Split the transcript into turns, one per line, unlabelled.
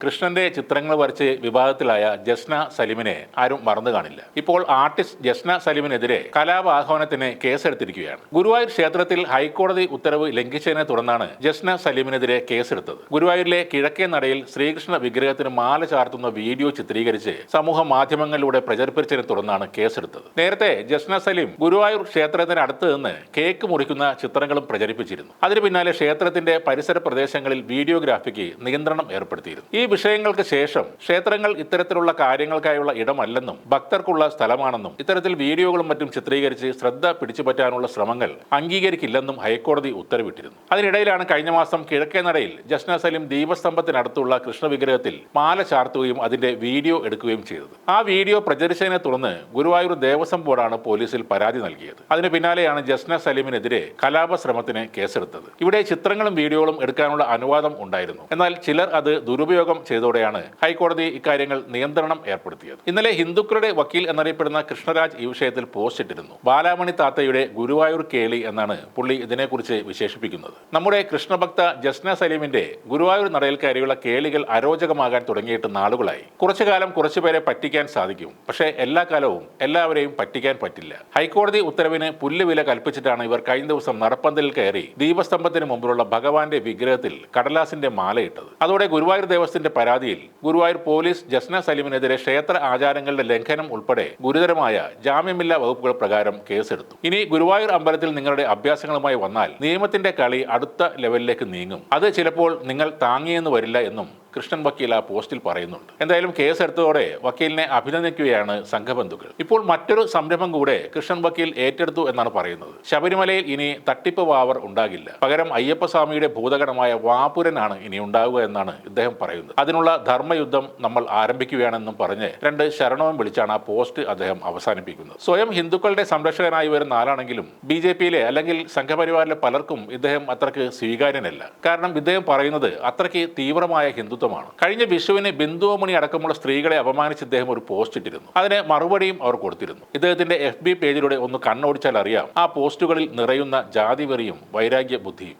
കൃഷ്ണന്റെ ചിത്രങ്ങൾ വരച്ച് വിവാദത്തിലായ ജസ്ന സലിമിനെ ആരും മറന്നു കാണില്ല. ഇപ്പോൾ ആർട്ടിസ്റ്റ് ജസ്ന സലിമിനെതിരെ കലാപാഹ്വാനത്തിന് കേസെടുത്തിരിക്കുകയാണ്. ഗുരുവായൂർ ക്ഷേത്രത്തിൽ ഹൈക്കോടതി ഉത്തരവ് ലംഘിച്ചതിനെ തുടർന്നാണ് ജസ്ന സലിമിനെതിരെ കേസെടുത്തത്. ഗുരുവായൂരിലെ കിഴക്കേ നടയിൽ ശ്രീകൃഷ്ണ വിഗ്രഹത്തിന് മാല ചാർത്തുന്ന വീഡിയോ ചിത്രീകരിച്ച് സമൂഹ മാധ്യമങ്ങളിലൂടെ പ്രചരിപ്പിച്ചതിനെ തുടർന്നാണ് കേസെടുത്തത്. നേരത്തെ ജസ്ന സലിം ഗുരുവായൂർ ക്ഷേത്രത്തിന് അടുത്ത് നിന്ന് കേക്ക് മുറിക്കുന്ന ചിത്രങ്ങളും പ്രചരിപ്പിച്ചിരുന്നു. അതിനു പിന്നാലെ ക്ഷേത്രത്തിന്റെ പരിസര പ്രദേശങ്ങളിൽ വീഡിയോഗ്രാഫിക്ക് നിയന്ത്രണം ഏർപ്പെടുത്തിയിരുന്നു. ഈ വിഷയങ്ങൾക്ക് ശേഷം ക്ഷേത്രങ്ങൾ ഇത്തരത്തിലുള്ള കാര്യങ്ങൾക്കായുള്ള ഇടമല്ലെന്നും ഭക്തർക്കുള്ള സ്ഥലമാണെന്നും ഇത്തരത്തിൽ വീഡിയോകളും മറ്റും ചിത്രീകരിച്ച് ശ്രദ്ധ പിടിച്ചുപറ്റാനുള്ള ശ്രമങ്ങൾ അംഗീകരിക്കില്ലെന്നും ഹൈക്കോടതി ഉത്തരവിട്ടിരുന്നു. അതിനിടയിലാണ് കഴിഞ്ഞ മാസം കിഴക്കേ നടയിൽ ജസ്ന സലിം ദീപസ്തംഭത്തിനടുത്തുള്ള കൃഷ്ണവിഗ്രഹത്തിൽ മാല ചാർത്തുകയും അതിന്റെ വീഡിയോ എടുക്കുകയും ചെയ്തത്. ആ വീഡിയോ പ്രചരിച്ചതിനെ തുടർന്ന് ഗുരുവായൂർ ദേവസ്വം ബോർഡാണ് പോലീസിൽ പരാതി നൽകിയത്. അതിന് പിന്നാലെയാണ് ജസ്ന സലിമിനെതിരെ കലാപശ്രമത്തിന് കേസെടുത്തത്. ഇവിടെ ചിത്രങ്ങളും വീഡിയോകളും എടുക്കാനുള്ള അനുവാദം ഉണ്ടായിരുന്നു. എന്നാൽ ചിലർ അത് ദുരുപയോഗം ചെയ്തോടെയാണ് ഹൈക്കോടതി ഇക്കാര്യങ്ങൾ നിയന്ത്രണം ഏർപ്പെടുത്തിയത്. ഇന്നലെ ഹിന്ദുക്കളുടെ വക്കീൽ എന്നറിയപ്പെടുന്ന കൃഷ്ണരാജ് ഈ വിഷയത്തിൽ പോസ്റ്റ് ഇട്ടിരുന്നു. ബാലാമണി താത്തയുടെ ഗുരുവായൂർ കേളി എന്നാണ് പുള്ളി ഇതിനെക്കുറിച്ച് വിശേഷിപ്പിക്കുന്നത്. നമ്മുടെ കൃഷ്ണഭക്ത ജസ്ന സലീമിന്റെ ഗുരുവായൂർ നടയിൽ കയറിയുള്ള കേളികൾ അരോചകമാകാൻ തുടങ്ങിയിട്ട് നാളുകളായി. കുറച്ചു കാലം കുറച്ചുപേരെ പറ്റിക്കാൻ സാധിക്കും, പക്ഷേ എല്ലാ കാലവും എല്ലാവരെയും പറ്റിക്കാൻ പറ്റില്ല. ഹൈക്കോടതി ഉത്തരവിന് പുല്ലുവില കൽപ്പിച്ചിട്ടാണ് ഇവർ കഴിഞ്ഞ ദിവസം നടപ്പന്തലിൽ കയറി ദീപസ്തംഭത്തിന് മുമ്പിലുള്ള ഭഗവാന്റെ വിഗ്രഹത്തിൽ കടലാസിന്റെ മാലയിട്ടത്. അതോടെ ഗുരുവായൂർ ദേവസ്വത്തിന്റെ പരാതിയിൽ ഗുരുവായൂർ പോലീസ് ജസ്ന സലിമിനെതിരെ ക്ഷേത്ര ആചാരങ്ങളുടെ ലംഘനം ഉൾപ്പെടെ ഗുരുതരമായ ജാമ്യമില്ലാ വകുപ്പുകൾ പ്രകാരം കേസെടുത്തു. ഇനി ഗുരുവായൂർ അമ്പലത്തിൽ നിങ്ങളുടെ അഭ്യാസങ്ങളുമായി വന്നാൽ നിയമത്തിന്റെ കളി അടുത്ത ലെവലിലേക്ക് നീങ്ങും. അത് ചിലപ്പോൾ നിങ്ങൾ താങ്ങിയെന്ന് വരില്ല എന്നും കൃഷ്ണൻ വക്കീൽ ആ പോസ്റ്റിൽ പറയുന്നുണ്ട്. എന്തായാലും കേസെടുത്തതോടെ വക്കീലിനെ അഭിനന്ദിക്കുകയാണ് സംഘബന്ധുക്കൾ. ഇപ്പോൾ മറ്റൊരു സംരംഭം കൂടെ കൃഷ്ണൻ വക്കീൽ ഏറ്റെടുത്തു എന്നാണ് പറയുന്നത്. ശബരിമലയിൽ ഇനി തട്ടിപ്പ് വാവർ ഉണ്ടാകില്ല, പകരം അയ്യപ്പസ്വാമിയുടെ ഭൂതഗണമായ വാപുരനാണ് ഇനി ഉണ്ടാവുക എന്നാണ് ഇദ്ദേഹം പറയുന്നത്. അതിനുള്ള ധർമ്മയുദ്ധം നമ്മൾ ആരംഭിക്കുകയാണെന്നും പറഞ്ഞ് 2 ശരണവും വിളിച്ചാണ് ആ പോസ്റ്റ് അദ്ദേഹം അവസാനിപ്പിക്കുന്നത്. സ്വയം ഹിന്ദുക്കളുടെ സംരക്ഷകനായി വരുന്ന ആളാണെങ്കിലും BJP-യിലെ അല്ലെങ്കിൽ സംഘപരിവാറിലെ പലർക്കും ഇദ്ദേഹം അത്രക്ക് സ്വീകാര്യനല്ല. കാരണം ഇദ്ദേഹം പറയുന്നത് അത്രയ്ക്ക് തീവ്രമായ ഹിന്ദുത്വമാണ്. കഴിഞ്ഞ വിഷുവിന് ബിന്ദുമണി അടക്കമുള്ള സ്ത്രീകളെ അപമാനിച്ച് ഇദ്ദേഹം ഒരു പോസ്റ്റ് ഇട്ടിരുന്നു. അതിന് മറുപടിയും അവർ കൊടുത്തിരുന്നു. ഇദ്ദേഹത്തിന്റെ FB പേജിലൂടെ ഒന്ന് കണ്ണോടിച്ചാൽ അറിയാം ആ പോസ്റ്റുകളിൽ നിറയുന്ന ജാതിവെറിയും വൈരാഗ്യ ബുദ്ധിയും.